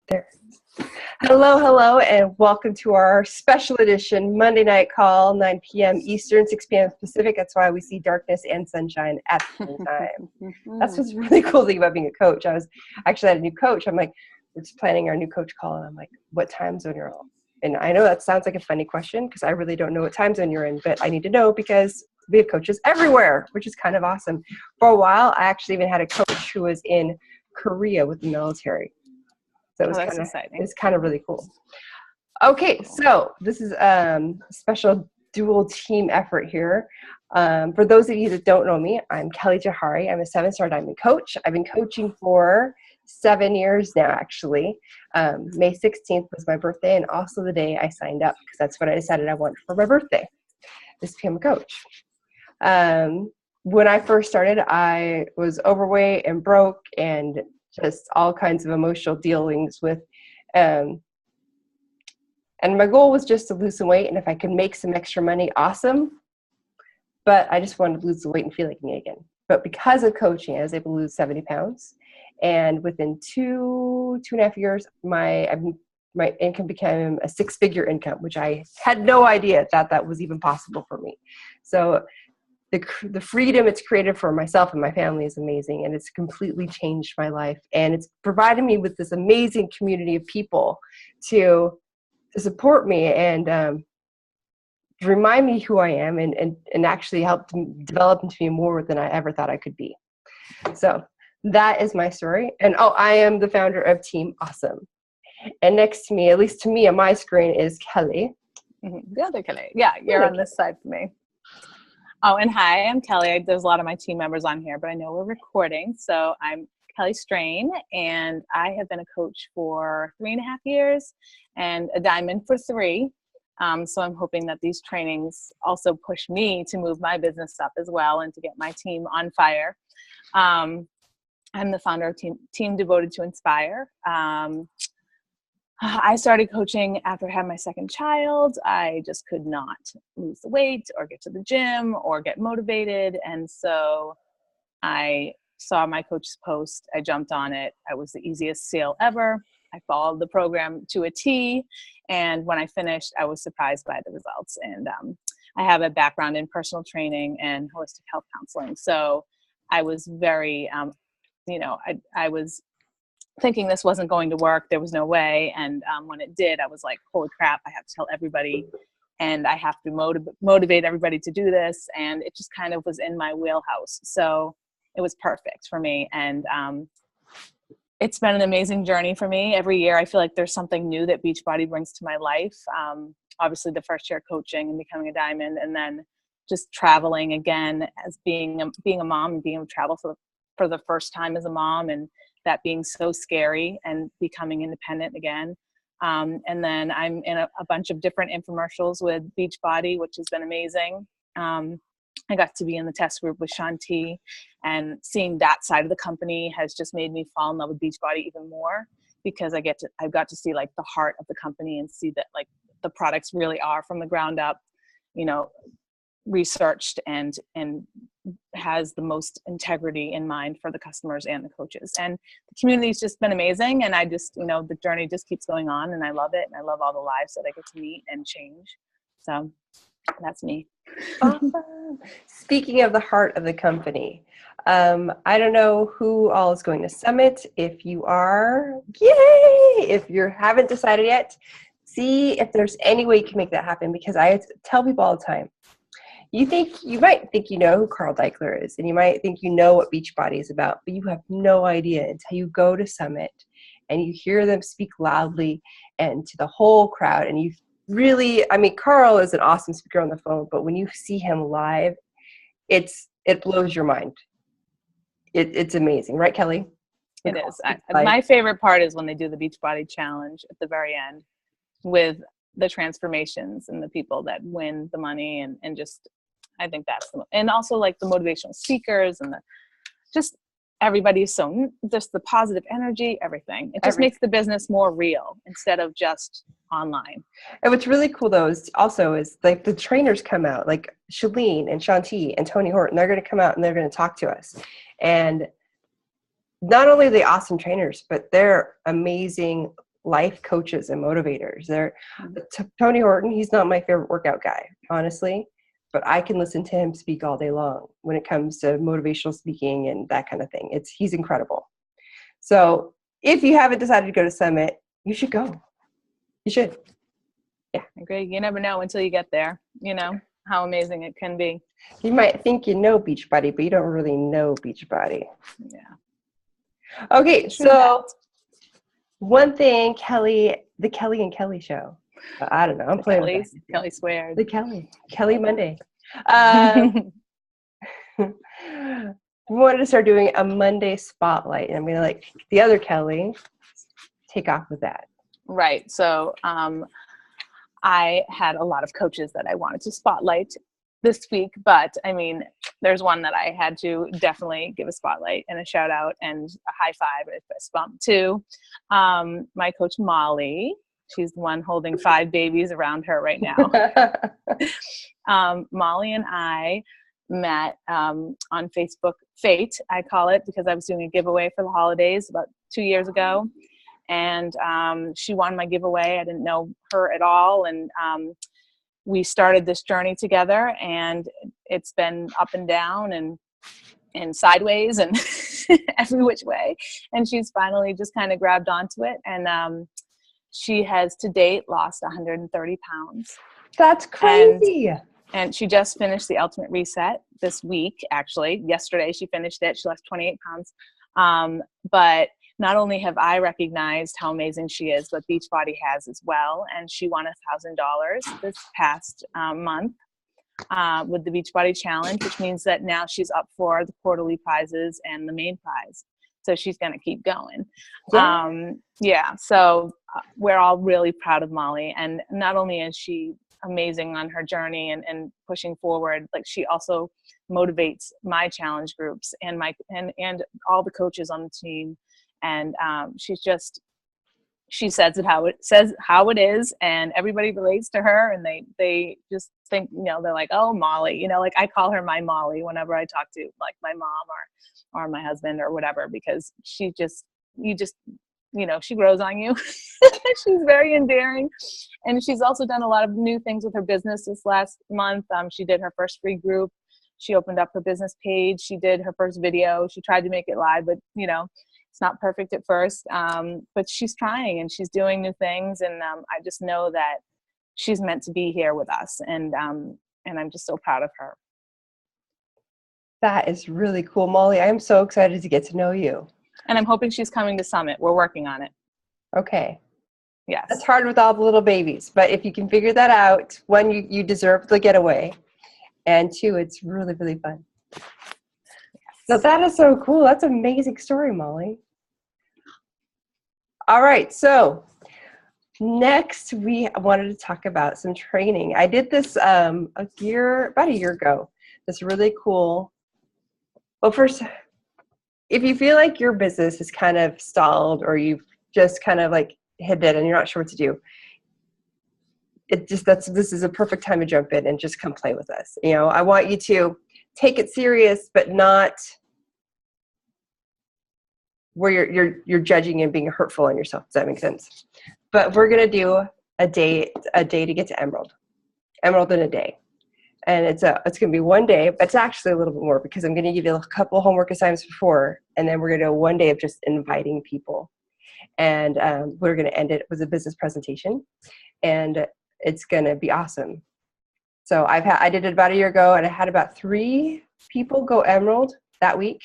There. Hello, hello, and welcome to our special edition Monday night call, 9 p.m. Eastern, 6 p.m. Pacific. That's why we see darkness and sunshine at the same time. That's what's really cool thing about being a coach. I was actually had a new coach. I'm like, we're just planning our new coach call, and I'm like, what time zone you're on? And I know that sounds like a funny question because I really don't know what time zone you're in, but I need to know because we have coaches everywhere, which is kind of awesome. For a while, I actually even had a coach who was in Korea with the military. So it's kind of really cool. Okay, so this is a special dual team effort here. For those of you that don't know me, I'm Kelly Jahari. I'm a 7-star diamond coach. I've been coaching for 7 years now, actually. May 16th was my birthday and also the day I signed up because that's what I decided I wanted for my birthday, is to become a coach. When I first started, I was overweight and broke and just all kinds of emotional dealings with, and my goal was just to lose some weight, and if I could make some extra money, awesome, but I just wanted to lose the weight and feel like me again. But because of coaching, I was able to lose 70 pounds, and within two and a half years, my income became a 6-figure income, which I had no idea that was even possible for me. So the freedom it's created for myself and my family is amazing, and it's completely changed my life, and it's provided me with this amazing community of people to support me and to remind me who I am and actually help to develop into me more than I ever thought I could be. So that is my story. And I am the founder of Team Awesome. And next to me, at least to me on my screen, is Kelly. The other Kelly. Yeah, you're on this side for me. Oh, and hi, I'm Kelly. There's a lot of my team members on here, but I know we're recording. So I'm Kelly Strain, and I have been a coach for 3.5 years and a diamond for 3. So I'm hoping that these trainings also push me to move my business up as well and to get my team on fire. I'm the founder of Team Devoted to Inspire. I started coaching after I had my second child. I just could not lose the weight or get to the gym or get motivated. And so I saw my coach's post. I jumped on it. It was the easiest sale ever. I followed the program to a T. And when I finished, I was surprised by the results. And I have a background in personal training and holistic health counseling. So I was very, I was thinking this wasn't going to work. There was no way. And when it did, I was like, holy crap, I have to tell everybody and I have to motivate everybody to do this. And it just kind of was in my wheelhouse. So it was perfect for me. And it's been an amazing journey for me. Every year, I feel like there's something new that Beachbody brings to my life. Obviously the first year coaching and becoming a diamond, and then just traveling again as being a mom and being able to travel for the first time as a mom, and that being so scary and becoming independent again. And then I'm in a bunch of different infomercials with Beachbody, which has been amazing. I got to be in the test group with Shanti, and seeing that side of the company has just made me fall in love with Beachbody even more, because I've got to see like the heart of the company and see that like the products really are from the ground up, researched and has the most integrity in mind for the customers and the coaches. And the community's just been amazing. And I just, the journey just keeps going on, and I love it. And I love all the lives that I get to meet and change. So that's me. Speaking of the heart of the company, I don't know who all is going to Summit. If you are, yay! If you haven't decided yet, see if there's any way you can make that happen, because I tell people all the time, you might think you know who Carl Daikeler is, and you might think you know what Beachbody is about, but you have no idea until you go to Summit and you hear them speak loudly and to the whole crowd. And you really, Carl is an awesome speaker on the phone, but when you see him live, it blows your mind. It's amazing, right, Kelly? It is. My favorite part is when they do the Beachbody challenge at the very end with the transformations and the people that win the money, and just, I think that's and also like the motivational speakers and just everybody is just the positive energy, everything. It just makes the business more real instead of just online. And what's really cool though is like the trainers come out, like Shalene and Shanti and Tony Horton, they're going to come out and they're going to talk to us. And not only are they awesome trainers, but they're amazing life coaches and motivators. Tony Horton, he's not my favorite workout guy, honestly, but I can listen to him speak all day long when it comes to motivational speaking and that kind of thing. He's incredible. So if you haven't decided to go to Summit, you should go. You should. Yeah. Great. You never know until you get there, how amazing it can be. You might think you know Beachbody, but you don't really know Beachbody. Yeah. Okay, so one thing, the Kelly and Kelly show. I don't know. I'm playing with that. Kelly squared. The Kelly Monday. We wanted to start doing a Monday spotlight, and I'm gonna let the other Kelly take off with that. Right. So I had a lot of coaches that I wanted to spotlight this week, but I mean, there's one that I had to definitely give a spotlight and a shout out and a high five and a fist bump to. My coach Molly. She's the one holding 5 babies around her right now. Molly and I met on Facebook Fate, I call it, because I was doing a giveaway for the holidays about 2 years ago. And she won my giveaway. I didn't know her at all. And we started this journey together, and it's been up and down and sideways and every which way. And she's finally just kind of grabbed onto it. And she has to date lost 130 pounds. That's crazy. And she just finished the Ultimate Reset this week, actually. Yesterday she finished it. She lost 28 pounds. But not only have I recognized how amazing she is, but Beachbody has as well. And she won $1,000 this past month with the Beachbody Challenge, which means that now she's up for the quarterly prizes and the main prize. So she's going to keep going. So we're all really proud of Molly. And not only is she amazing on her journey and pushing forward, like she also motivates my challenge groups and and all the coaches on the team. And she says how it is, and everybody relates to her, and they just think, they're like, oh, Molly, like I call her my Molly whenever I talk to like my mom or my husband or whatever, because she grows on you. She's very endearing. And she's also done a lot of new things with her business this last month. She did her first free group. She opened up her business page. She did her first video. She tried to make it live, but it's not perfect at first. But she's trying and she's doing new things. And I just know that she's meant to be here with us. And I'm just so proud of her. That is really cool, Molly. I am so excited to get to know you. And I'm hoping she's coming to Summit. We're working on it. Okay. Yes. It's hard with all the little babies, but if you can figure that out, one, you deserve the getaway, and two, it's really, really fun. Yes. So that is so cool. That's an amazing story, Molly. All right. So next, we wanted to talk about some training. I did this about a year ago. This really cool. Well, first, if you feel like your business is kind of stalled or you've just kind of like hit it and you're not sure what to do, this is a perfect time to jump in and just come play with us. I want you to take it serious, but not where you're judging and being hurtful on yourself. Does that make sense? But we're gonna do a day to get to Emerald in a day. And it's going to be one day, but it's actually a little bit more because I'm going to give you a couple homework assignments before, and then we're going to do one day of just inviting people. And we're going to end it with a business presentation, and it's going to be awesome. So I did it about a year ago, and I had about 3 people go Emerald that week.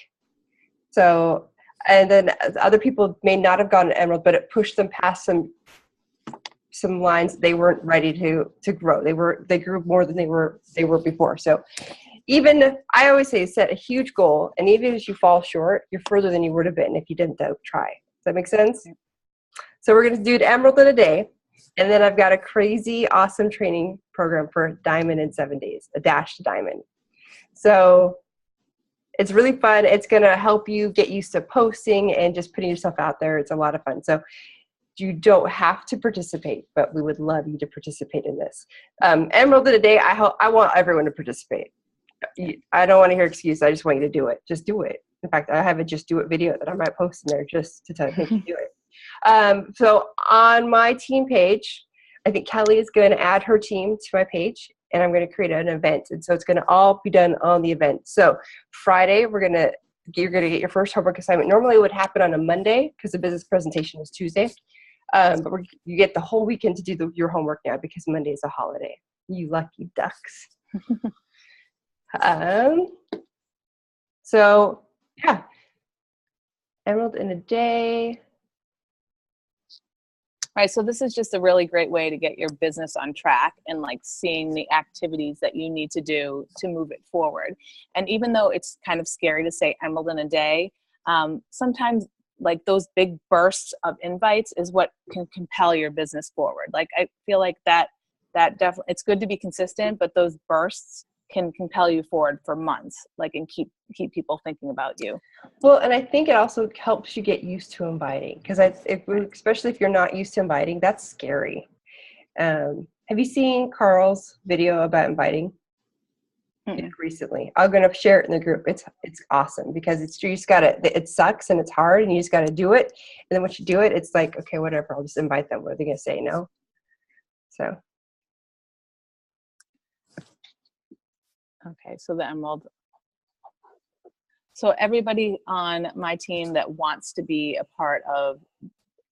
So, and then other people may not have gone to Emerald, but it pushed them past some lines they weren't ready to grow. They grew more than they were before. So even, I always say, set a huge goal, and even if you fall short, you're further than you would have been if you didn't try. Does that make sense? So we're going to do the Emerald in a day, and then I've got a crazy awesome training program for Diamond in 7 days, a dash to Diamond. So it's really fun. It's going to help you get used to posting and just putting yourself out there. It's a lot of fun. So you don't have to participate, but we would love you to participate in this. Emerald in a day, I want everyone to participate. I don't want to hear excuses. I just want you to do it. Just do it. In fact, I have a just do it video that I might post in there just to make you do it. So on my team page, I think Kelly is going to add her team to my page, and I'm going to create an event. And so it's going to all be done on the event. So Friday, you're going to get your first homework assignment. Normally it would happen on a Monday because the business presentation is Tuesday. But you get the whole weekend to do your homework now because Monday is a holiday. You lucky ducks. So yeah, Emerald in a day. Right, so this is just a really great way to get your business on track and like seeing the activities that you need to do to move it forward. And even though it's kind of scary to say Emerald in a day, sometimes like those big bursts of invites is what can compel your business forward. Like I feel like that definitely, it's good to be consistent, but those bursts can compel you forward for months, like, and keep people thinking about you. Well, and I think it also helps you get used to inviting, because especially if you're not used to inviting, that's scary. Have you seen Carl's video about inviting? Recently? I'm going to share it in the group. It's awesome because you just gotta, it sucks and it's hard and you just got to do it. And then once you do it, it's like, okay, whatever, I'll just invite them. What are they going to say? No? So. Okay, so the Emerald. So everybody on my team that wants to be a part of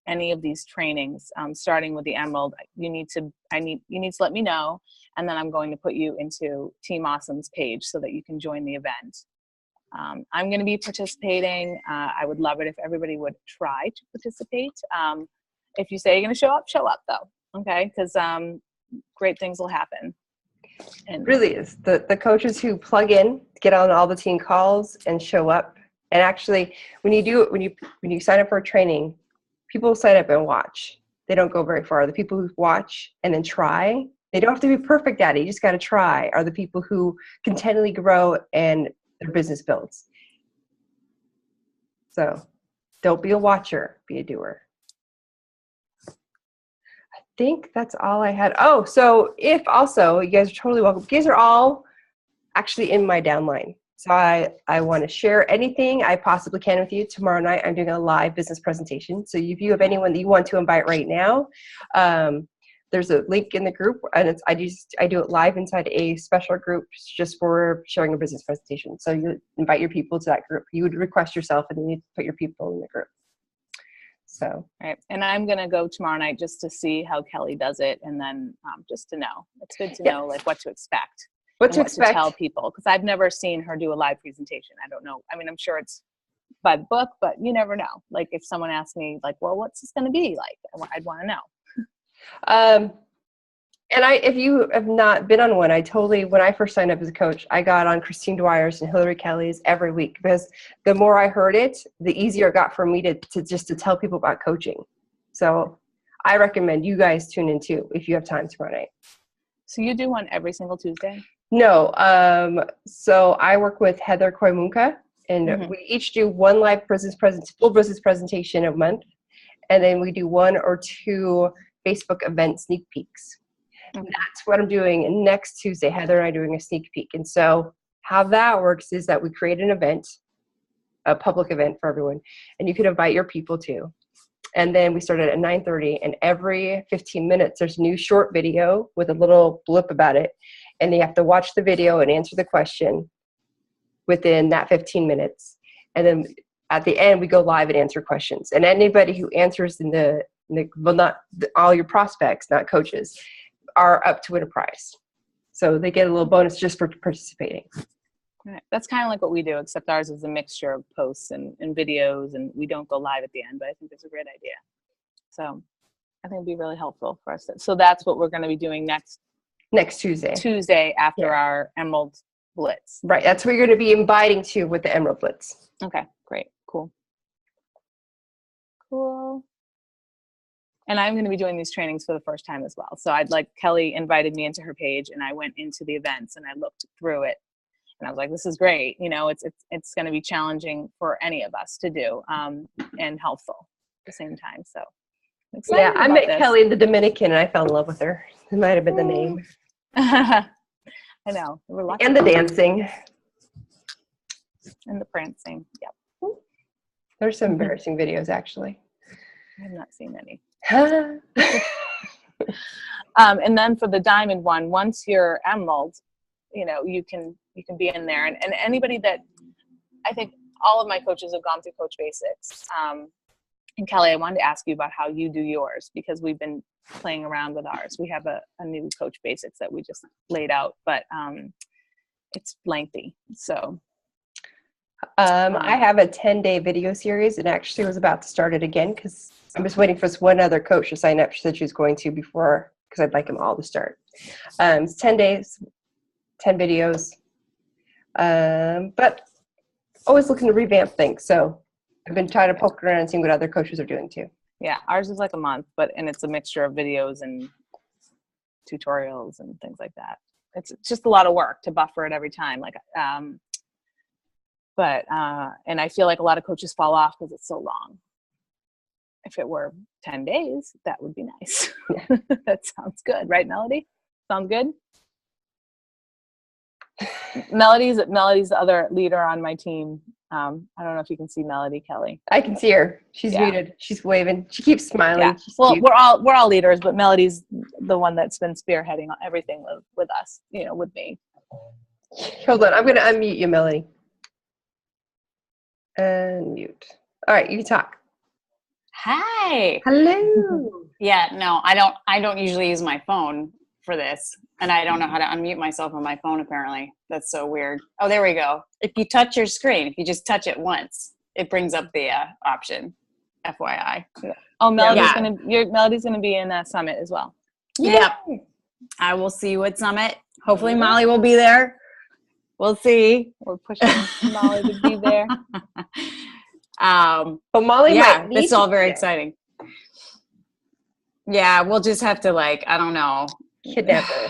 any of these trainings, starting with the Emerald, you need to let me know, and then I'm going to put you into Team Awesome's page so that you can join the event. I'm going to be participating. I would love it if everybody would try to participate. If you say you're going to show up though, okay? Because great things will happen. And really is the coaches who plug in, get on all the team calls and show up. And actually, when you sign up for a training, people sign up and watch. They don't go very far. The people who watch and then try, they don't have to be perfect at it. You just got to try. Are the people who continually grow and their business builds. So don't be a watcher, be a doer. I think that's all I had. Oh, so if also, you guys are totally welcome. You guys are all actually in my downline. So I want to share anything I possibly can with you. Tomorrow night, I'm doing a live business presentation. So if you have anyone that you want to invite right now, there's a link in the group, and I do it live inside a special group just for sharing a business presentation. So you invite your people to that group. You would request yourself, and then you put your people in the group. So. Right. And I'm going to go tomorrow night just to see how Kelly does it. And then just to know, it's good to know like what to expect. What to expect. To tell people, because I've never seen her do a live presentation. I don't know. I mean, I'm sure it's by the book, but you never know. Like if someone asked me like, well, what's this going to be like? I'd want to know. And if you have not been on one, when I first signed up as a coach, I got on Christine Dwyer's and Hillary Kelly's every week, because the more I heard it, the easier it got for me to tell people about coaching. So I recommend you guys tune in too, if you have time tomorrow night. So you do one every single Tuesday? No. So I work with Heather Koimunka, and we each do one live full business presentation a month. And then we do 1 or 2 Facebook event sneak peeks. Okay. That's what I'm doing next Tuesday. Heather and I are doing a sneak peek. And so how that works is that we create an event, a public event for everyone, and you can invite your people too. And then we start at 9:30, and every 15 minutes there's a new short video with a little blip about it. And you have to watch the video and answer the question within that 15 minutes. And then at the end, we go live and answer questions. And anybody who answers not all your prospects, not coaches, are up to win a prize. So they get a little bonus just for participating. Right. That's kind of like what we do, except ours is a mixture of posts and videos, and we don't go live at the end, but I think it's a great idea. So I think it'd be really helpful for us. So that's what we're going to be doing next Tuesday. Tuesday after our Emerald Blitz. Right. That's what you're going to be inviting to with the Emerald Blitz. Okay, great. Cool. And I'm going to be doing these trainings for the first time as well. So Kelly invited me into her page, and I went into the events and I looked through it, and I was like, this is great. You know, it's going to be challenging for any of us to do, and helpful at the same time. So I'm excited about I met this. Kelly in the Dominican, and I fell in love with her. It might have been the name. I know. And the dancing. And the prancing. Yep. There's some embarrassing videos, actually. I have not seen any. Huh? And then for the diamond one, once you're emerald, you know, you can be in there. And anybody that, I think all of my coaches have gone through Coach Basics. And Kelly, I wanted to ask you about how you do yours, because we've been playing around with ours. We have a new Coach Basics that we just laid out, but it's lengthy. So I have a 10-day video series, and actually was about to start it again because I'm just waiting for this one other coach to sign up. She said she was going to before, because I'd like them all to start. It's 10 days, 10 videos, but always looking to revamp things. So I've been trying to poke around and seeing what other coaches are doing too. yeah, ours is like a month, and it's a mixture of videos and tutorials and things like that. It's just a lot of work to buffer it every time. Like, and I feel like a lot of coaches fall off because it's so long. If it were 10 days, that would be nice. Yeah. That sounds good, right, Melody? Sound good? Melody's the other leader on my team. I don't know if you can see Melody, Kelly. I can see her. She's muted. She's waving. She keeps smiling. Yeah. Well, we're all leaders, but Melody's the one that's been spearheading everything with us, you know, with me. Hold on. I'm going to unmute you, Melody. Unmute. All right. You can talk. Hi. Hello. Yeah, no, I don't usually use my phone for this, and I don't know how to unmute myself on my phone apparently. That's so weird. Oh, there we go. If you touch your screen, if you just touch it once, it brings up the option. FYI. Oh, Melody's Yeah. Melody's gonna be in that summit as well. Yep. I will see you at Summit. Hopefully Molly will be there. We'll see. We're pushing Molly to be there. But Molly might need it's all to very be there. exciting. Yeah, we'll just have to, like, I don't know. Kidnap her.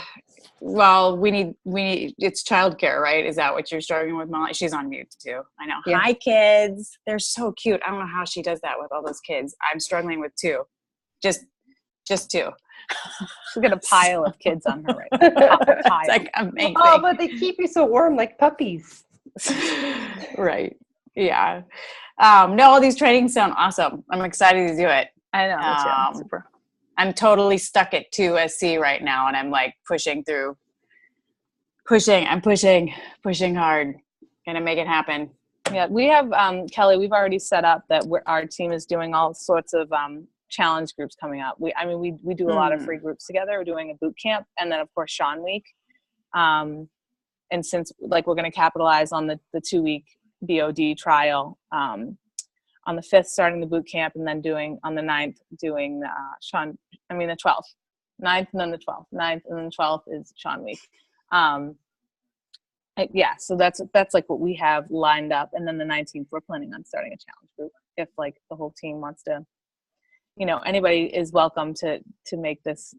Well, we need it's childcare, right? Is that what you're struggling with, Molly? She's on mute too. I know. Yeah. Hi, kids. They're so cute. I don't know how she does that with all those kids. I'm struggling with two. Just two. She's got a pile of kids on her right now. It's Pile. like amazing. Oh, but they keep you so warm like puppies. Right. Yeah. No, all these trainings sound awesome. I'm excited to do it. I know. Me too. Super. I'm totally stuck at 2SC right now, and I'm like pushing hard. Gonna make it happen. Yeah, we have Kelly. We've already set up that our team is doing all sorts of challenge groups coming up. We do a lot of free groups together. We're doing a boot camp, and then of course Sean Week. And since like we're going to capitalize on the 2-week BOD trial, on the 5th starting the boot camp, and then doing on the 9th doing the 12th, 9th and then the 12th, 9th and then the 12th is Sean Week. Yeah, so that's like what we have lined up, and then the 19th we're planning on starting a challenge group if like the whole team wants to. You know, anybody is welcome to make this,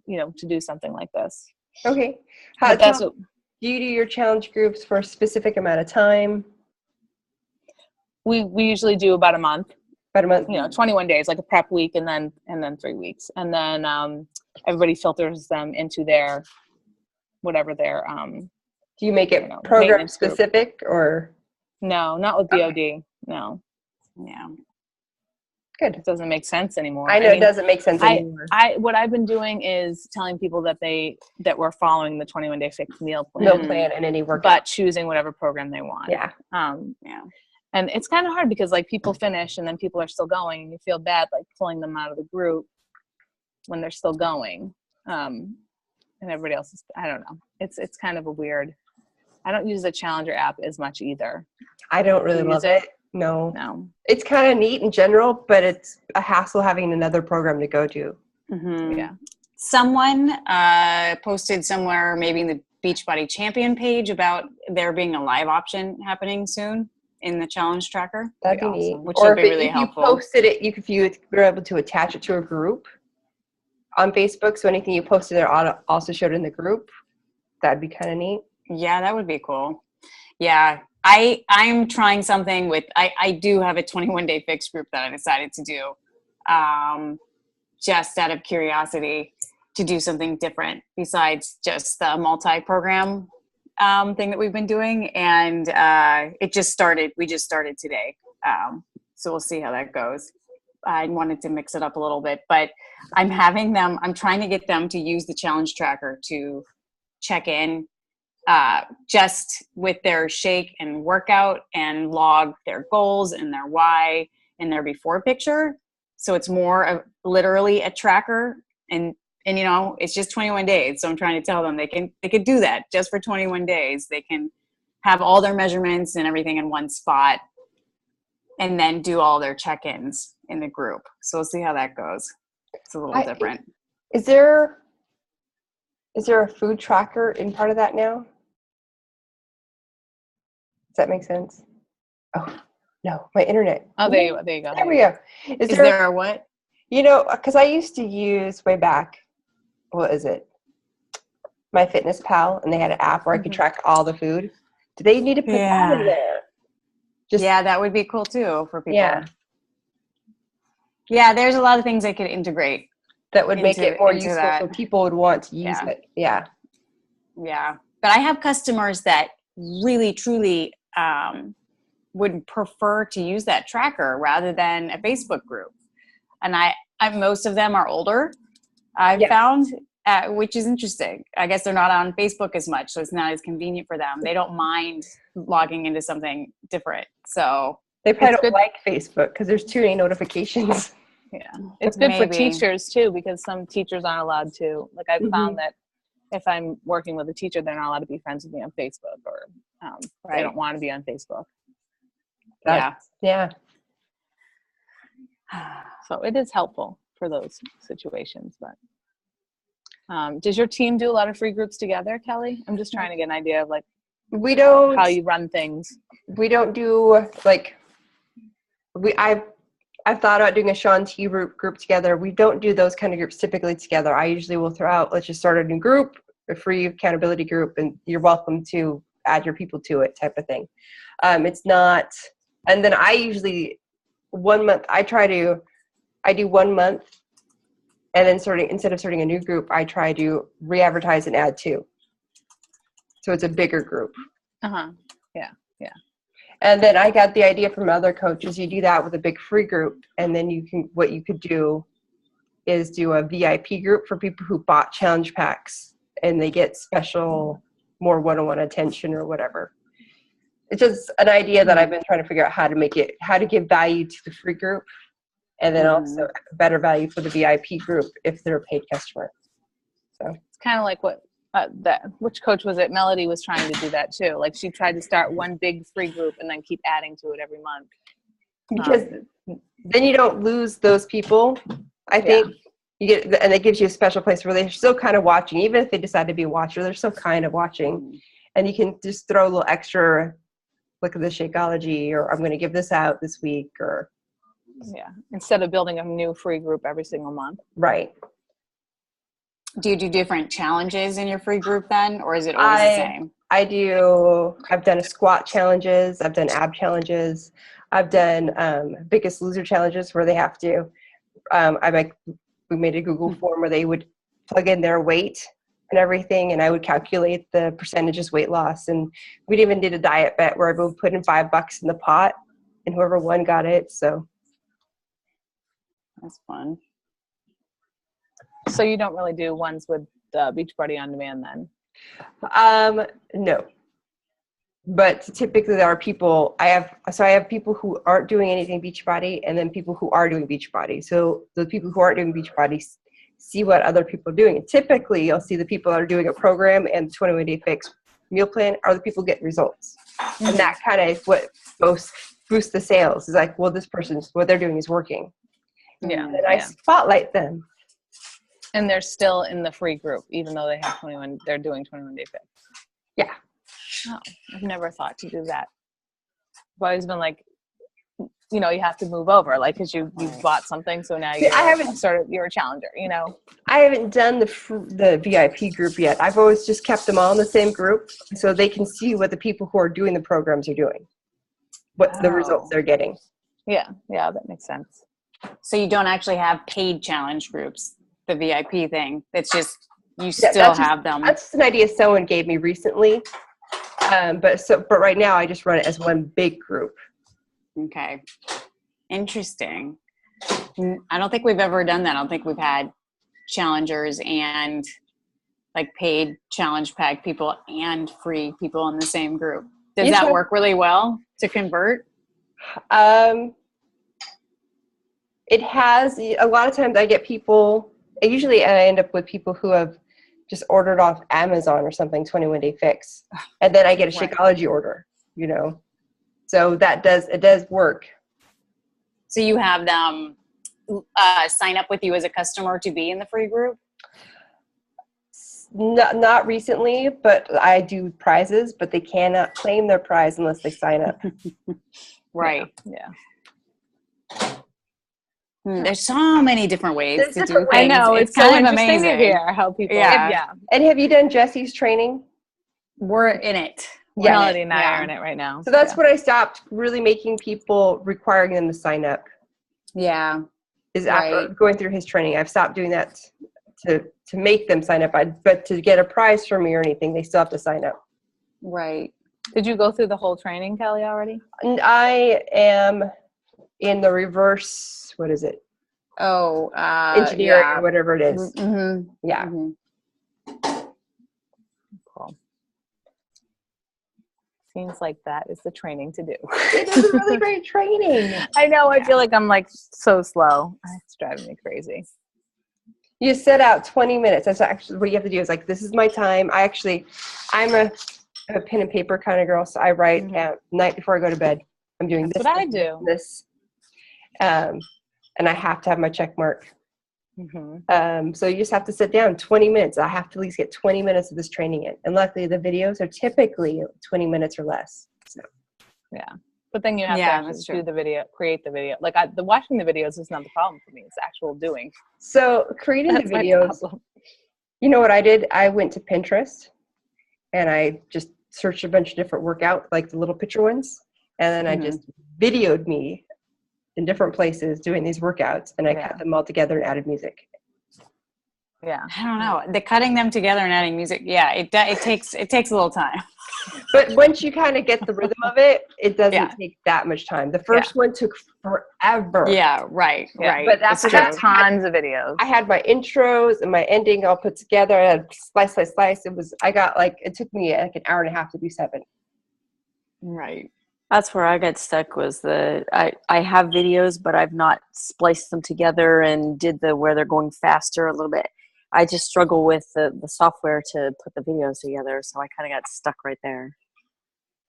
you know, to do something like this. Okay. Do you do your challenge groups for a specific amount of time? We usually do about a month. About a month? You know, 21 days, like a prep week, and then 3 weeks, and then everybody filters them into their whatever their. Do you make it program specific or? No, not with BOD. No. Yeah. Good. It doesn't make sense anymore. I know it doesn't make sense anymore. What I've been doing is telling people that we're following the 21-day fixed meal plan. No plan and any work. But choosing whatever program they want. Yeah. Yeah. And it's kind of hard because like people finish and then people are still going, and you feel bad like pulling them out of the group when they're still going. And everybody else is, I don't know. It's kind of a weird. I don't use the Challenger app as much either. I don't really love it. No. It's kind of neat in general, but it's a hassle having another program to go to. Mm-hmm. Yeah. Someone posted somewhere, maybe in the Beachbody Champion page, about there being a live option happening soon in the challenge tracker. That'd be neat. Which would be really helpful. If you posted it, if you were able to attach it to a group on Facebook, so anything you posted there also showed in the group, that'd be kind of neat. Yeah, that would be cool. Yeah. I'm trying something with, I do have a 21-day fix group that I decided to do just out of curiosity to do something different besides just the multi-program thing that we've been doing. And we just started today. So we'll see how that goes. I wanted to mix it up a little bit, but I'm trying to get them to use the challenge tracker to check in just with their shake and workout and log their goals and their why and their before picture. So it's more of literally a tracker, and it's just 21 days. So I'm trying to tell them they could do that just for 21 days. They can have all their measurements and everything in one spot and then do all their check-ins in the group. So we'll see how that goes. It's a little different. Is there a food tracker in part of that now? Does that make sense? Oh, no, my internet. Oh, there you go. There we go. Is there a what? Because I used to use way back, what is it? MyFitnessPal, and they had an app where I could track all the food. Do they need to put that in there? That would be cool too for people. Yeah, there's a lot of things they could integrate that would make it more useful, so people would want to use it. Yeah. But I have customers that really truly would prefer to use that tracker rather than a Facebook group, and I most of them are older. I've found, which is interesting. I guess they're not on Facebook as much, so it's not as convenient for them. They don't mind logging into something different. So they probably don't like Facebook because there's too many notifications. Yeah, it's good for teachers too, because some teachers aren't allowed to. Like I've found that if I'm working with a teacher, they're not allowed to be friends with me on Facebook, or they don't want to be on Facebook. Yeah. So it is helpful for those situations. But does your team do a lot of free groups together, Kelly? I'm just trying to get an idea of we don't how you run things. We don't do I've thought about doing a Shaun T group together. We don't do those kind of groups typically together. I usually will throw out, let's just start a new group, a free accountability group, and you're welcome to add your people to it type of thing. It's not, and then I usually 1 month, I do 1 month, and then instead of starting a new group, I try to re-advertise and add two. So it's a bigger group. Yeah. And then I got the idea from other coaches. You do that with a big free group, and then what you could do is do a VIP group for people who bought challenge packs, and they get special, more one-on-one attention or whatever. It's just an idea that I've been trying to figure out how to give value to the free group, and then also better value for the VIP group if they're a paid customer. So it's kind of like what which coach was it? Melody was trying to do that too. Like she tried to start one big free group and then keep adding to it every month. Because then you don't lose those people. I think you get, and it gives you a special place where they're still kind of watching, even if they decide to be a watcher, they're still kind of watching, and you can just throw a little extra. Look at the Shakeology, or I'm going to give this out this week, or instead of building a new free group every single month. Right. Do you do different challenges in your free group then, or is it always the same? I've done squat challenges. I've done ab challenges. I've done Biggest Loser challenges where they have to, we made a Google form where they would plug in their weight and everything, and I would calculate the percentages weight loss. And we even did a diet bet where everyone put in $5 in the pot, and whoever won got it. So that's fun. So you don't really do ones with Beachbody On Demand then? No. But typically there are people, I have people who aren't doing anything Beachbody, and then people who are doing Beachbody. So the people who aren't doing Beachbody see what other people are doing. And typically you'll see the people that are doing a program and the 21 Day Fix meal plan are the people getting results. Mm-hmm. And that kind of what boosts the sales. Is like, well, this person's, what they're doing is working. Yeah. And I spotlight them. And they're still in the free group, even though they're doing 21 Day Fix. Yeah. Oh, I've never thought to do that. I've always been like, you have to move over, like, because you bought something, so now you're a challenger, I haven't done the VIP group yet. I've always just kept them all in the same group so they can see what the people who are doing the programs are doing, what the results they're getting. Yeah, that makes sense. So you don't actually have paid challenge groups, the VIP thing. It's just, you still have them. That's an idea someone gave me recently. But right now I just run it as one big group. Okay. Interesting. I don't think we've ever done that. I don't think we've had challengers and like paid challenge pack people and free people in the same group. Does You that should- work really well to convert? It has. A lot of times I get people, usually I end up with people who have just ordered off Amazon or something, 21 Day Fix. And then I get a Right. Shakeology order, So it does work. So you have them sign up with you as a customer to be in the free group? Not recently, but I do prizes, but they cannot claim their prize unless they sign up. Right. Yeah. There's so many different ways There's to do different things. I know. It's kind so of interesting amazing. to hear how people. Yeah. Yeah. And have you done Jesse's training? We're in it. Yeah. Melody and I Yeah. are in it right now. So that's when I stopped really making people, requiring them to sign up. Yeah. Is after Right. going through his training. I've stopped doing that to make them sign up. But to get a prize from me or anything, they still have to sign up. Right. Did you go through the whole training, Kelly, already? And I am in the reverse, what is it? Oh, Engineering or whatever it is. Mm-hmm. Yeah. Mm-hmm. Cool. Seems like that is the training to do. It is a really great training. I know. I feel like I'm like so slow. It's driving me crazy. You set out 20 minutes. That's actually what you have to do is like, this is my time. I'm a pen and paper kind of girl. So I write at night before I go to bed. I'm doing That's this. what I do. This. And I have to have my check mark. Mm-hmm. So you just have to sit down 20 minutes. I have to at least get 20 minutes of this training in. And luckily the videos are typically 20 minutes or less. So. Yeah. But then you have to Yeah, actually that's do true. the video, create the video. Like the watching the videos is not the problem for me. It's actual doing. So creating That's the my videos, problem. you know what I did? I went to Pinterest and I just searched a bunch of different workout, like the little picture ones. And then I just videoed me in different places doing these workouts, and I cut them all together and added music. Yeah. I don't know. The cutting them together and adding music. Yeah, it takes a little time. But once you kind of get the rhythm of it, it doesn't Yeah. take that much time. The first one took forever. Yeah, right, Yeah. right. But after It's that, true. Tons of videos. I had my intros and my ending all put together. I had slice. It took me like an hour and a half to do 7. Right. That's where I got stuck was I have videos, but I've not spliced them together and did where they're going faster a little bit. I just struggle with the software to put the videos together. So I kind of got stuck right there.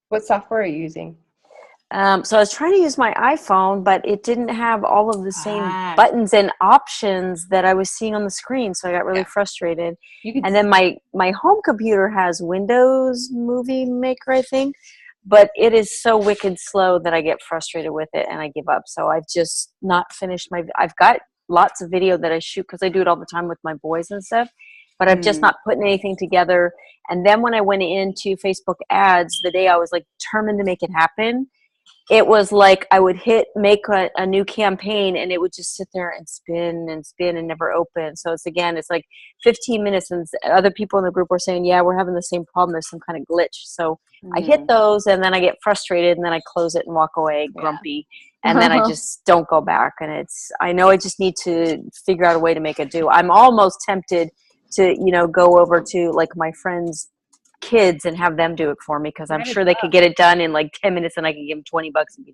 What software are you using? So I was trying to use my iPhone, but it didn't have all of the same Ah. buttons and options that I was seeing on the screen. So I got really Yeah. frustrated. You could And then my home computer has Windows Movie Maker, I think, but it is so wicked slow that I get frustrated with it and I give up. So I've just not finished I've got lots of video that I shoot because I do it all the time with my boys and stuff, but I've just not putting anything together. And then when I went into Facebook ads, the day I was like determined to make it happen, it was like I would make a new campaign and it would just sit there and spin and never open. So it's like 15 minutes and other people in the group were saying, yeah, we're having the same problem. There's some kind of glitch. So I hit those and then I get frustrated and then I close it and walk away grumpy. And then I just don't go back. And I know I just need to figure out a way to make it do. I'm almost tempted to, go over to like my friends' kids and have them do it for me because I'm sure they could get it done in like 10 minutes and I could give them $20 and be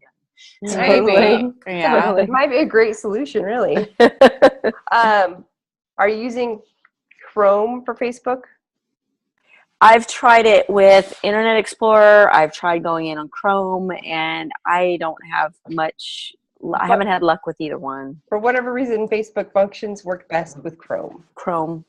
done. Maybe. Yeah. It might be a great solution, really. Are you using Chrome for Facebook? I've tried it with Internet Explorer. I've tried going in on Chrome, and I don't have much. I haven't had luck with either one. For whatever reason, Facebook functions work best with Chrome. Chrome,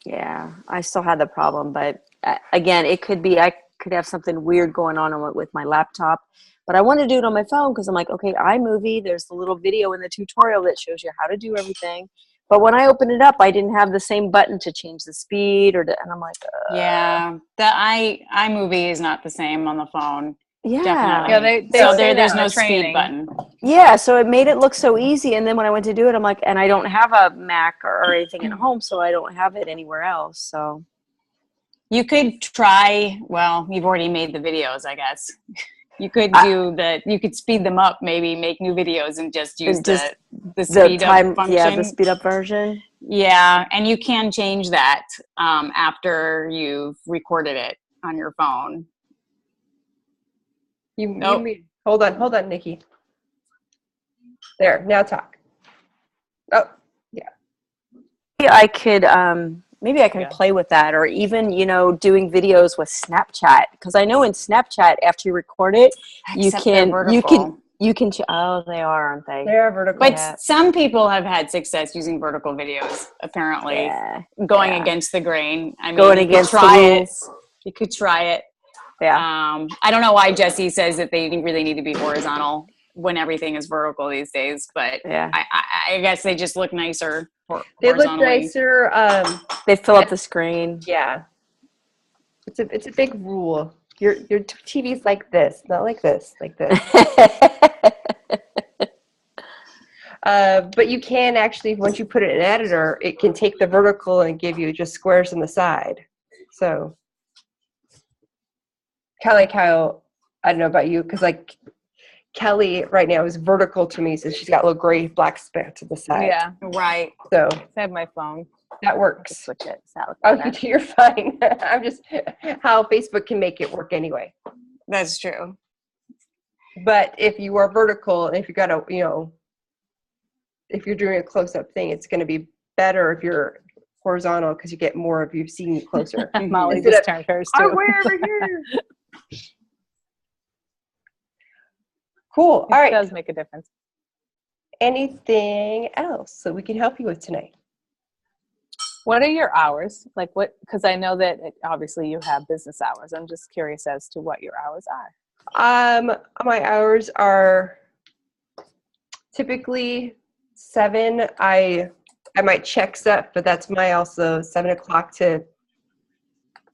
yeah, I still had the problem, but again, it could be I could have something weird going on with my laptop. But I want to do it on my phone because I'm like, okay, iMovie. There's the little video in the tutorial that shows you how to do everything. But when I opened it up, I didn't have the same button to change the speed and I'm like, Yeah. The iMovie is not the same on the phone. yeah. Definitely. Yeah, they So say that there's in no the speed training. button. Yeah, so it made it look so easy. And then when I went to do it, I'm like, and I don't have a Mac or anything at home, so I don't have it anywhere else. So You could try, well, you've already made the videos, I guess. You could do that. You could speed them up, maybe make new videos and just use Just the speed up function. Yeah, the speed up version. Yeah, and you can change that after you've recorded it on your phone. Nope. Hold on, Nikki. There, now talk. Oh, yeah. Maybe I can play with that, or even, doing videos with Snapchat, because I know in Snapchat after you record it, Except they're vertical. Oh, they are, aren't they? They are vertical. But some people have had success using vertical videos, apparently, going against the grain. I mean, going against the rules. You could try it. Yeah. I don't know why Jesse says that they really need to be horizontal when everything is vertical these days, but I guess they just look nicer. They look nicer. They fill up the screen. Yeah. It's a big rule. Your TV's like this, not like this, like this. But you can actually, once you put it in an editor, it can take the vertical and give you just squares on the side. So, kind of like how, I don't know about you, because like Kelly right now is vertical to me, so she's got little gray black specks to the side. Yeah, right. So I have my phone. that works. Switch it. You're fine. I'm just how Facebook can make it work anyway. That's true. But if you are vertical, if you got a, if you're doing a close-up thing, it's going to be better if you're horizontal because you get more of you seeing closer. Molly just turned hers too. I'm way over here. Cool. All right. It does make a difference. Anything else that we can help you with tonight? What are your hours? Like what? Because I know that obviously you have business hours. I'm just curious as to what your hours are. My hours are typically 7. I might check stuff, but that's my also 7 o'clock to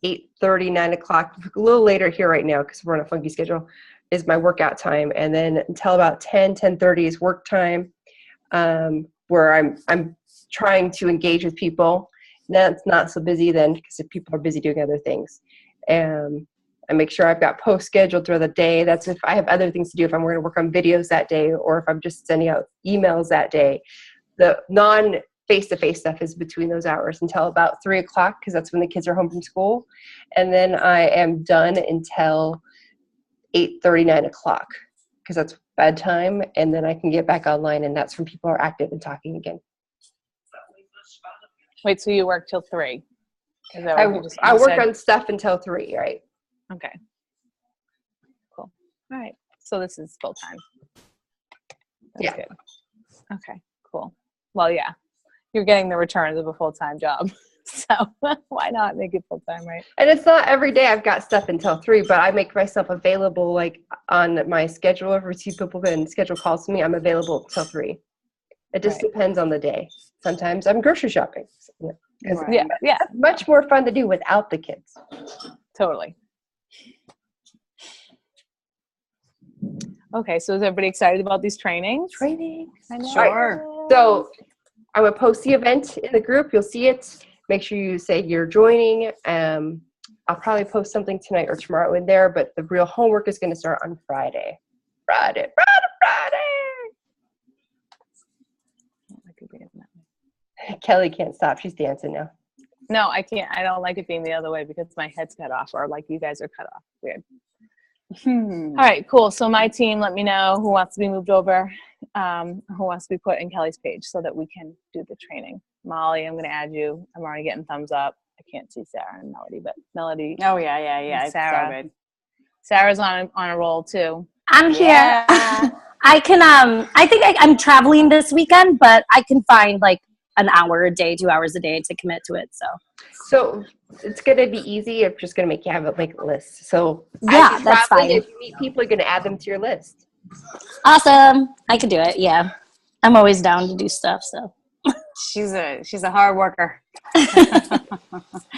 8:30, 9 o'clock. A little later here right now because we're on a funky schedule is my workout time, and then until about 10:30 is work time, where I'm trying to engage with people. That's not so busy then because if people are busy doing other things. I make sure I've got posts scheduled throughout the day. That's if I have other things to do, if I'm going to work on videos that day or if I'm just sending out emails that day. The non-face-to-face stuff is between those hours until about 3 o'clock because that's when the kids are home from school. And then I am done until 8:30, 9 o'clock because that's bedtime. And then I can get back online and that's when people are active and talking again. Wait, so you work till 3? Is that I what work said? on stuff until 3, right? Okay. Cool. All right. So this is full time. That's Yeah. good. Okay, cool. Well, yeah. You're getting the returns of a full-time job. So why not make it full-time, right? And it's not every day I've got stuff until 3, but I make myself available like on my schedule. If people can schedule calls to me, I'm available until 3. It just depends on the day. Sometimes I'm grocery shopping. Yeah. It's much more fun to do without the kids. Totally. Okay, so is everybody excited about these trainings? Training. Sure. So I would post the event in the group. You'll see it. Make sure you say you're joining. I'll probably post something tonight or tomorrow in there, but the real homework is going to start on Friday. Friday. Kelly can't stop. She's dancing now. No, I can't. I don't like it being the other way because my head's cut off or like you guys are cut off. Weird. All right, cool. So my team, let me know who wants to be moved over, who wants to be put in Kelly's page so that we can do the training. Molly, I'm going to add you. I'm already getting thumbs up. I can't see Sarah and Melody, but Melody. Oh, yeah. Sarah. It's so good. Sarah's on a roll too. I'm here. Yeah. I can, I think I'm traveling this weekend, but I can find like an hour a day, 2 hours a day to commit to it. So it's going to be easy. It's just going to make you have a list. So yeah, that's fine. If you meet people, you're going to add them to your list. Awesome. I can do it. Yeah. I'm always down to do stuff. So She's a hard worker.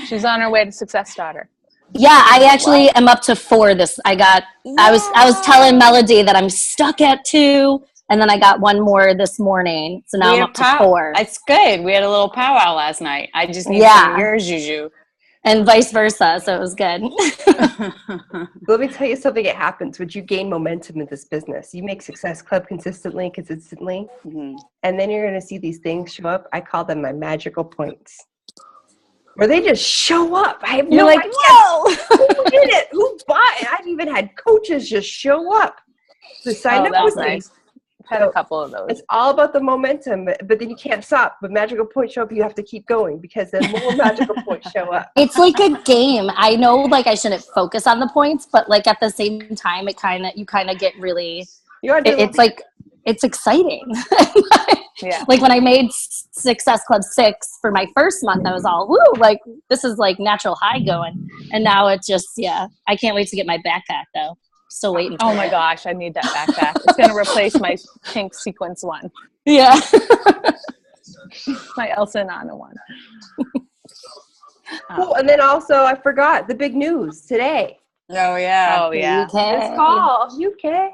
She's on her way to Success Starter. yeah, I actually am up to 4 I was telling Melody that I'm stuck at 2 and then I got 1 more this morning. So now I'm up to 4. It's good. We had a little powwow last night. I just need Yeah. some of yours, Juju. and vice versa. So it was good. Let me tell you something that happens when you gain momentum in this business. You make Success Club consistently, Mhm. and then you're going to see these things show up. I call them my magical points, where they just show up. I have You're no like, idea whoa! who did it, who bought it. I've even had coaches just show up to sign Oh, up that's with me. nice. I've had a couple of those. It's all about the momentum, but then you can't stop. When magical points show up, you have to keep going because then more magical points show up. It's like a game. I know, like, I shouldn't focus on the points, but like at the same time, you kind of get really. It's like it's exciting. Yeah. Like when I made Success Club 6 for my first month, I was all woo, like this is like natural high going, and now it's just I can't wait to get my backpack though. Still waiting. For Oh my gosh, I need that backpack. It's going to replace my pink sequence one. Yeah. My Elsa and Anna one. Oh, and then also I forgot the big news today. Oh yeah. Oh yeah. UK. This fall, UK.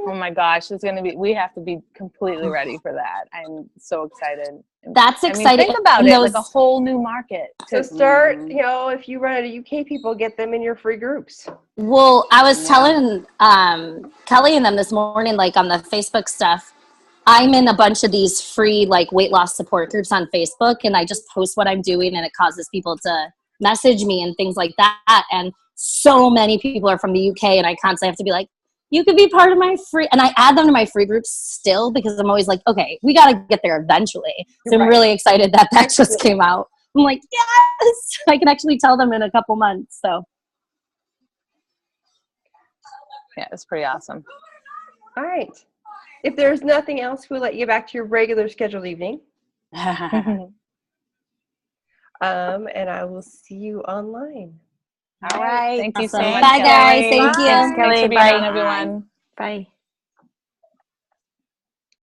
Oh my gosh, it's going to be, we have to be completely ready for that. I'm so excited. That's I mean, exciting. think about And it, those- like a whole new market. So start, if you run into UK people, get them in your free groups. Well, I was telling Kelly and them this morning, like on the Facebook stuff, I'm in a bunch of these free like weight loss support groups on Facebook, and I just post what I'm doing, and it causes people to message me and things like that. And so many people are from the UK, and I constantly have to be like, you could be part of my free, and I add them to my free groups still because I'm always like, okay, we got to get there eventually. So I'm really excited that just came out. I'm like, yes, I can actually tell them in a couple months. So Yeah, it's pretty awesome. All right. If there's nothing else, we'll let you back to your regular scheduled evening. And I will see you online. All right. Thank you so Awesome. much. Bye, guys. Kelly. Thank you. Thanks for being Bye. on, everyone. Bye.